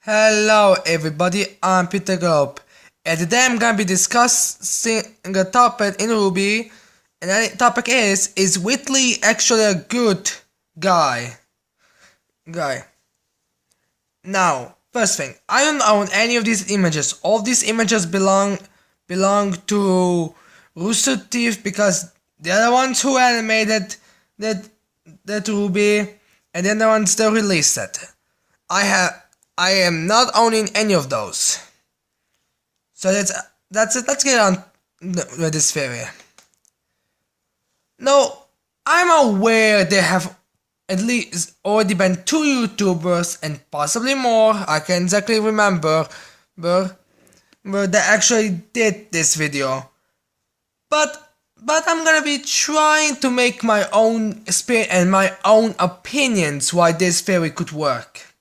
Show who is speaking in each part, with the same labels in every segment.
Speaker 1: Hello everybody, I'm Peter Globe, and today I'm gonna be discussing a topic in Ruby, and that topic is Whitley actually a good guy? Now, first thing, I don't own any of these images. All these images belong to Rooster Teeth because they're the ones who animated that that Ruby, and they're the ones that released it. I am not owning any of those. So that's it. Let's get on with this theory. Now, I'm aware there have at least already been 2 YouTubers and possibly more, I can't exactly remember, but that actually did this video. But I'm gonna be trying to make my own experience and my own opinions why this theory could work.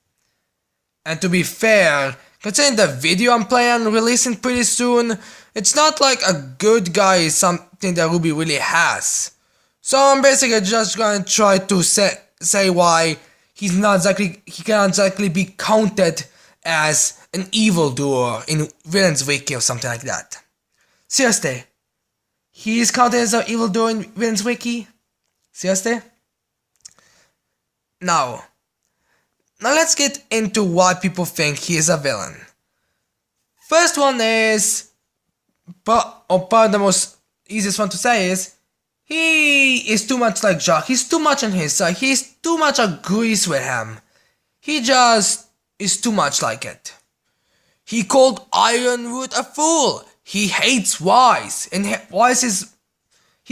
Speaker 1: And to be fair, considering the video I'm planning on releasing pretty soon, it's not like a good guy is something that Ruby really has. So I'm basically just gonna try to say why he cannot exactly be counted as an evil doer in Villain's Wiki or something like that. Seriously, he is counted as an evil doer in Villain's Wiki? Seriously? Now let's get into why people think he is a villain. First one is, probably the most easiest one to say is, he is too much like Jacques. He's too much on his side. He's too much agrees with him. He just is too much like it. He called Ironwood a fool. He hates Wise, and he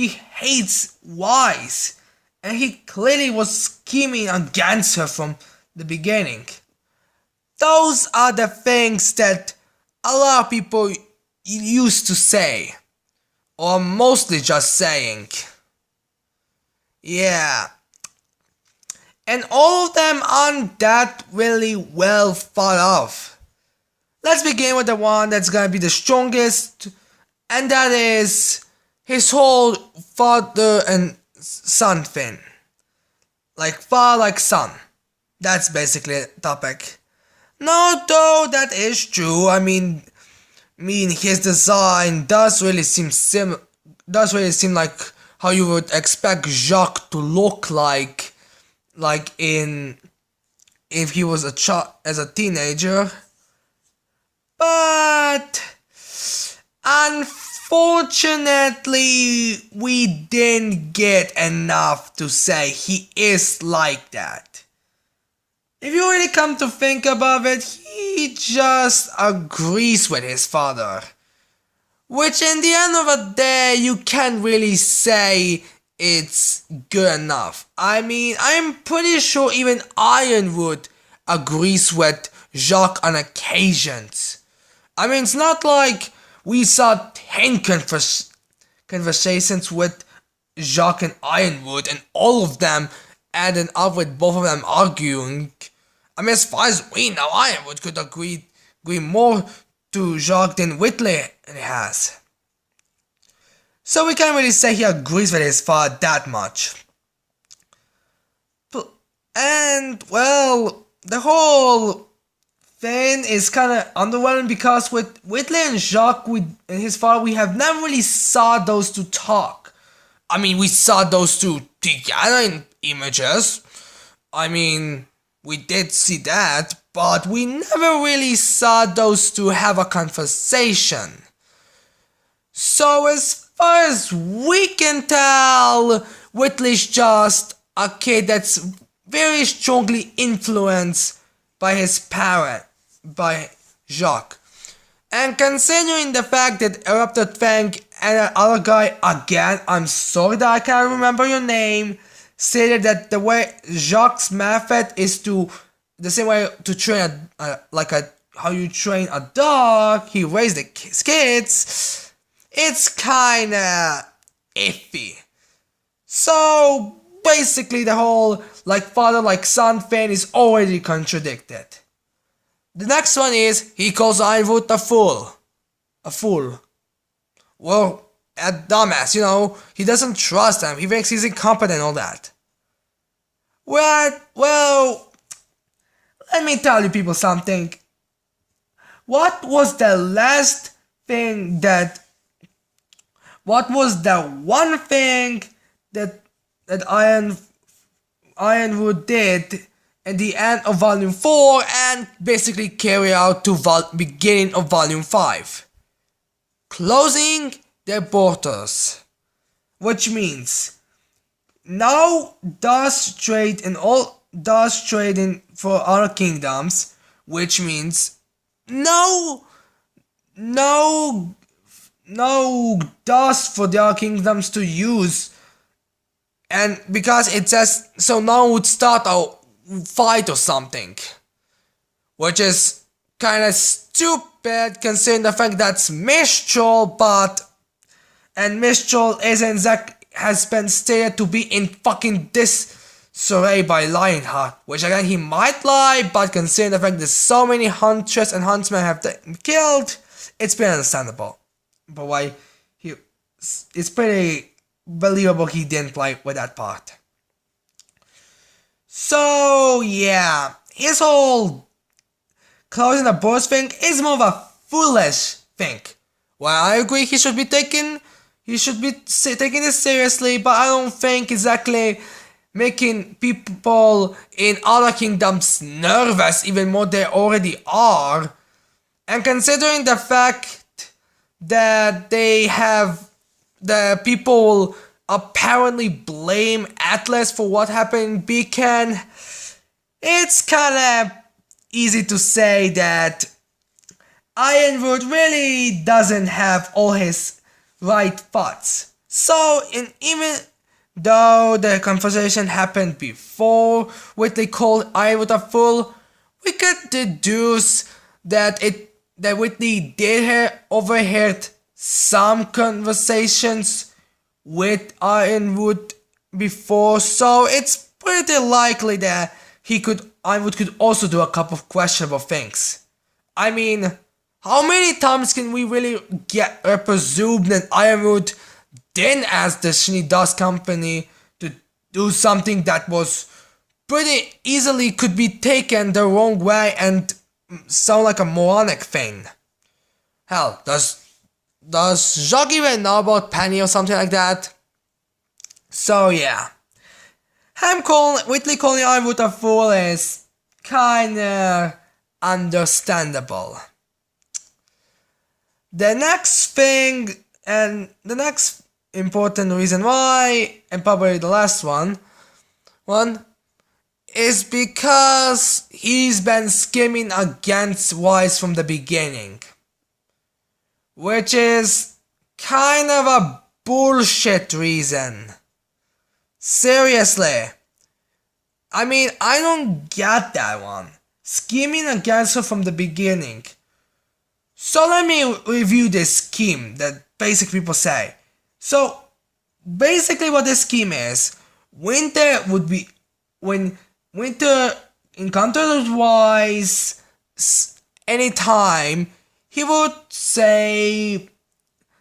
Speaker 1: hates Wise, and he clearly was scheming against her from the beginning. Those are the things that a lot of people used to say, or mostly just saying. Yeah. And all of them aren't that really well thought of. Let's begin with the one that's gonna be the strongest, and that is his whole father and son thing. Like father, like son. That's basically the topic. No, though that is true. I mean his design does really seem like how you would expect Jacques to look like if he was as a teenager. But unfortunately, we didn't get enough to say he is like that. If you really come to think about it, he just agrees with his father. Which in the end of the day, you can't really say it's good enough. I mean, I'm pretty sure even Ironwood agrees with Jacques on occasions. I mean, it's not like we saw 10 conversations with Jacques and Ironwood and all of them ended up with both of them arguing. I mean, as far as we know, Ironwood could agree more to Jacques than Whitleh has. So we can't really say he agrees with his father that much. And, well, the whole thing is kind of underwhelming because with Whitleh and Jacques and his father, we have never really saw those two talk. I mean, we saw those two together in images. I mean, we did see that, but we never really saw those two have a conversation. So as far as we can tell, Whitley's just a kid that's very strongly influenced by his parent, by Jacques. And considering the fact that Erupted Fang and that other guy, again, I'm sorry that I can't remember your name, stated that the way Jacques' method is the same way to train how you train a dog, he raised his kids, it's kinda iffy. So basically the whole like father like son thing is already contradicted. The next one is he calls Ironwood a fool. A fool. Well, a dumbass, he doesn't trust him, he thinks he's incompetent and all that. Well, let me tell you people something. what was the last thing that what was the one thing that Ironwood did at the end of Volume 4 and basically carry out to beginning of Volume 5? Closing their borders. Which means now does trading for other kingdoms, which means no dust for the other kingdoms to use, and because it says so now would start a fight or something, which is kind of stupid considering the fact that's Mistral, and Mistral has been stated to be in fucking disarray by Lionheart, which again he might lie, but considering the fact that so many huntress and huntsmen have been killed, it's pretty understandable. But why it's pretty believable he didn't lie with that part. So yeah, his whole closing the borders thing is more of a foolish thing. Well, I agree he should be taking this seriously, but I don't think exactly making people in other kingdoms nervous even more they already are. And considering the fact that the people apparently blame Atlas for what happened in Beacon, it's kinda easy to say that Ironwood really doesn't have all his right thoughts. So, even though the conversation happened before Whitley called Ironwood a fool, we could deduce that Whitley did overheard some conversations with Ironwood before, so it's pretty likely that Ironwood could also do a couple of questionable things. I mean, how many times can we really presume that Ironwood didn't ask the Shiny Dust Company to do something that was pretty easily could be taken the wrong way and sound like a moronic thing? Hell, does Jacques even know about Penny or something like that? So yeah, Whitley calling Ironwood a fool is kinda understandable. The next thing, and the next important reason why, and probably the last one, is because he's been scheming against Wise from the beginning. Which is kind of a bullshit reason. Seriously. I mean, I don't get that one. Scheming against her from the beginning. So let me review this scheme that basic people say. So, basically what this scheme is, when Winter encounters Wise anytime, he would say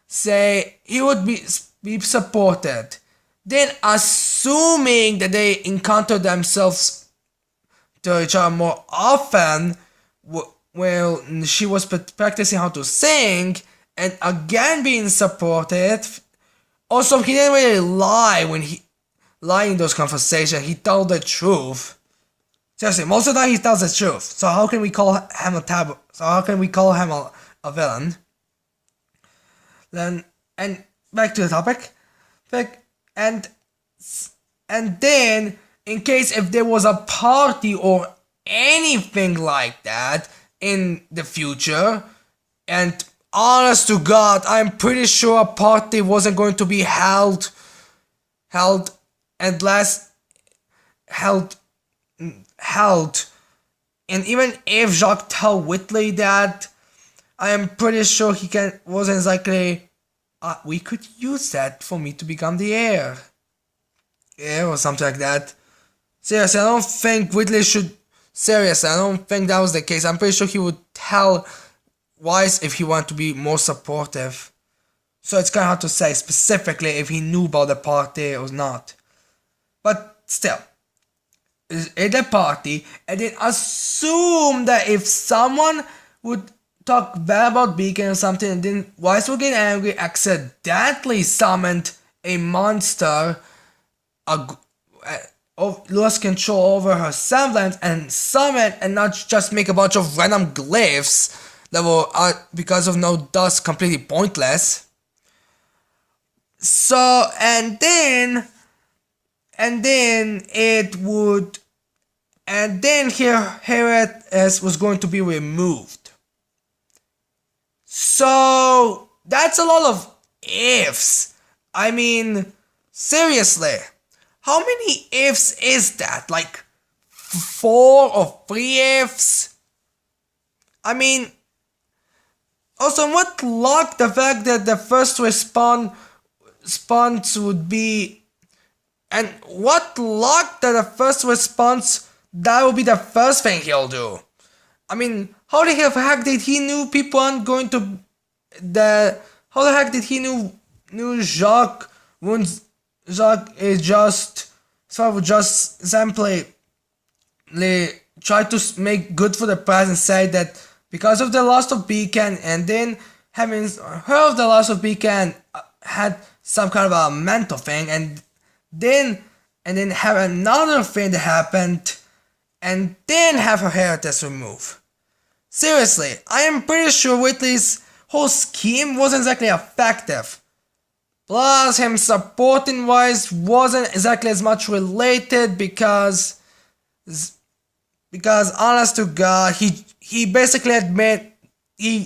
Speaker 1: he would be supported. Then, assuming that they encounter themselves to each other more often, well, she was practicing how to sing and again being supported. Also, he didn't really lie in those conversations. He told the truth. Seriously, most of the time he tells the truth. So how can we call him a villain? Then, and back to the topic. And then, in case if there was a party or anything like that in the future, and honest to God, I'm pretty sure a party wasn't going to be held, and even if Jacques told Whitley that, I am pretty sure wasn't exactly, we could use that for me to become the heir. Yeah, or something like that. Seriously, I don't think Whitley should, I don't think that was the case. I'm pretty sure he would tell Wise if he wanted to be more supportive. So it's kind of hard to say specifically if he knew about the party or not. But still, at the party, and then assume that if someone would talk bad about Beacon or something, and then Wise will get angry, accidentally summoned a monster, lost control over her semblance, and summon and not just make a bunch of random glyphs that were, because of no dust, completely pointless. So, and then here was going to be removed. So that's a lot of ifs. I mean, seriously, how many ifs is that? Like 4 or 3 ifs? I mean, also, what luck the fact that the first response would be, and what luck that the first response, that would be the first thing he'll do. I mean, how the heck did he knew people aren't going to how the heck did he knew Jacques is just simply try to make good for the past and say that because of the loss of Beacon, and then having heard of the loss of Beacon, had some kind of a mental thing, and then have another thing that happened, and then have her heritage removed. Seriously, I am pretty sure Whitley's whole scheme wasn't exactly effective. Plus, him supporting Wise wasn't exactly as much related because honest to God, he basically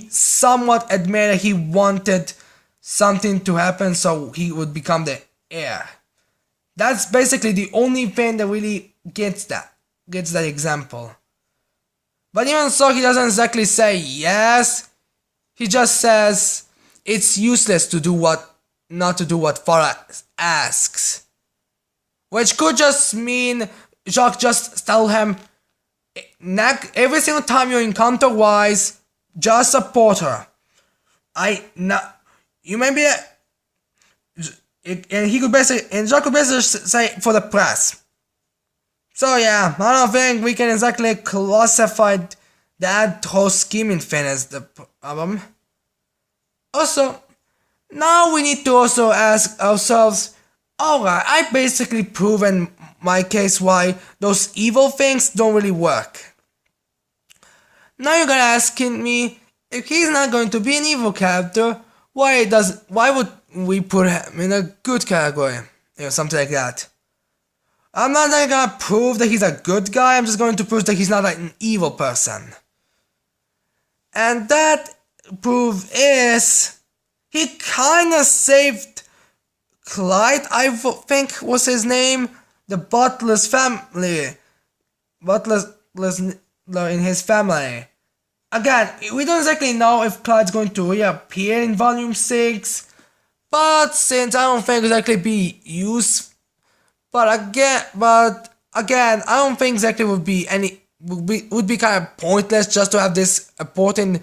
Speaker 1: somewhat admitted he wanted something to happen so he would become the heir. That's basically the only thing that really gets that example. But even so, he doesn't exactly say yes. He just says it's useless not to do what father asks. Which could just mean Jacques just tell him, every single time you encounter Wise, just support her. You may be, and Jacques could basically say for the press. So yeah, I don't think we can exactly classify that whole scheming thing as the problem. Also, now we need to also ask ourselves, alright, I basically proven my case why those evil things don't really work. Now you're gonna ask me, if he's not going to be an evil character, why would we put him in a good category? Something like that. I'm not gonna prove that he's a good guy, I'm just going to prove that he's not an evil person. And that proof is, he kinda saved Clyde, I think was his name, the butler's family. Butler's in his family. Again, we don't exactly know if Clyde's going to reappear in Volume 6, but since I don't think exactly be used, but again, I don't think exactly would be kind of pointless just to have this important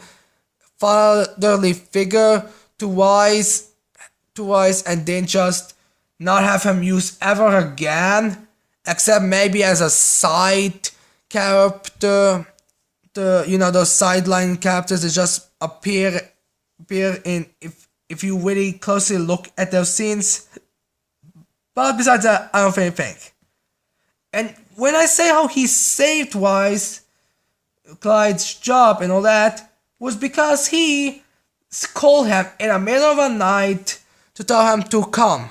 Speaker 1: fatherly figure to Wise, and then just not have him used ever again, except maybe as a side character. Those sideline characters that just appear in if you really closely look at those scenes. But besides that, I don't really think. And when I say how he saved Clyde's job and all that, was because he called him in the middle of the night to tell him to come.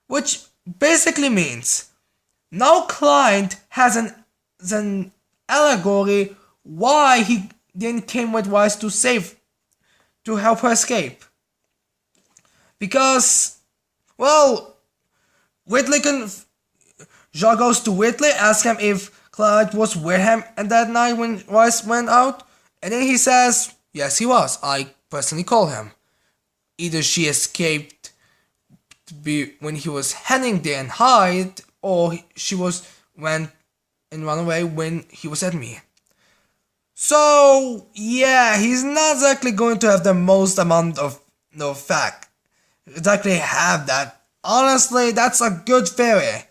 Speaker 1: Which basically means now Clyde has an allegory why he then came with Wise to help her escape. Because, well, Jacques goes to Whitley, asks him if Clyde was with him and that night when Wise went out, and then he says, yes he was, I personally called him. Either she escaped when he was heading there and hide, or she went and run away when he was at me. So yeah, he's not exactly going to have the most amount of fact. Exactly have that. Honestly, that's a good theory.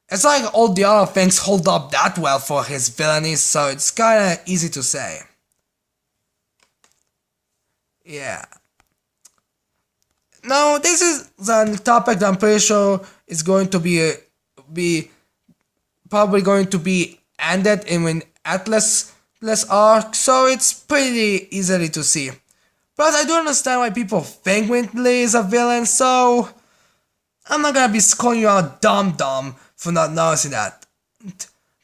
Speaker 1: It's like all the other things hold up that well for his villainy, so it's kinda easy to say. Yeah. Now this is the topic that I'm pretty sure is going to be probably going to be ended in an Atlas arc, so it's pretty easily to see. But I do understand why people think Whitley is a villain, so I'm not gonna be calling you out dumb for not noticing that.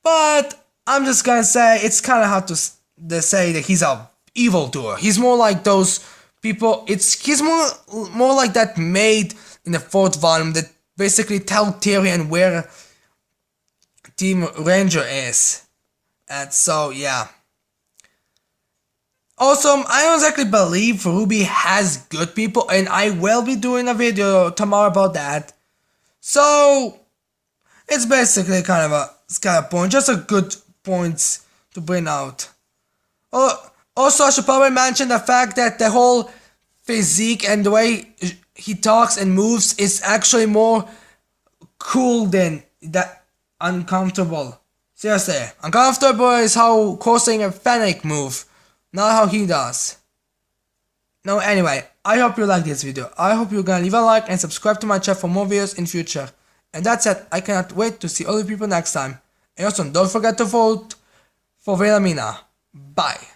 Speaker 1: But I'm just gonna say it's kind of hard to say that he's a evil doer. He's more like those people. He's more like that maid in the fourth volume that basically tell Tyrion where Team Ranger is. And so yeah. Also, I don't exactly believe Ruby has good people, and I will be doing a video tomorrow about that. So it's basically kind of point, just a good points to bring out. Also, I should probably mention the fact that the whole physique and the way he talks and moves is actually more cool than that uncomfortable. Seriously, uncomfortable is how causing a Fennec move, not how he does. No, anyway, I hope you like this video. I hope you're gonna leave a like and subscribe to my channel for more videos in future. And that's it. I cannot wait to see all you people next time. And also, don't forget to vote for Wilhelmina. Bye.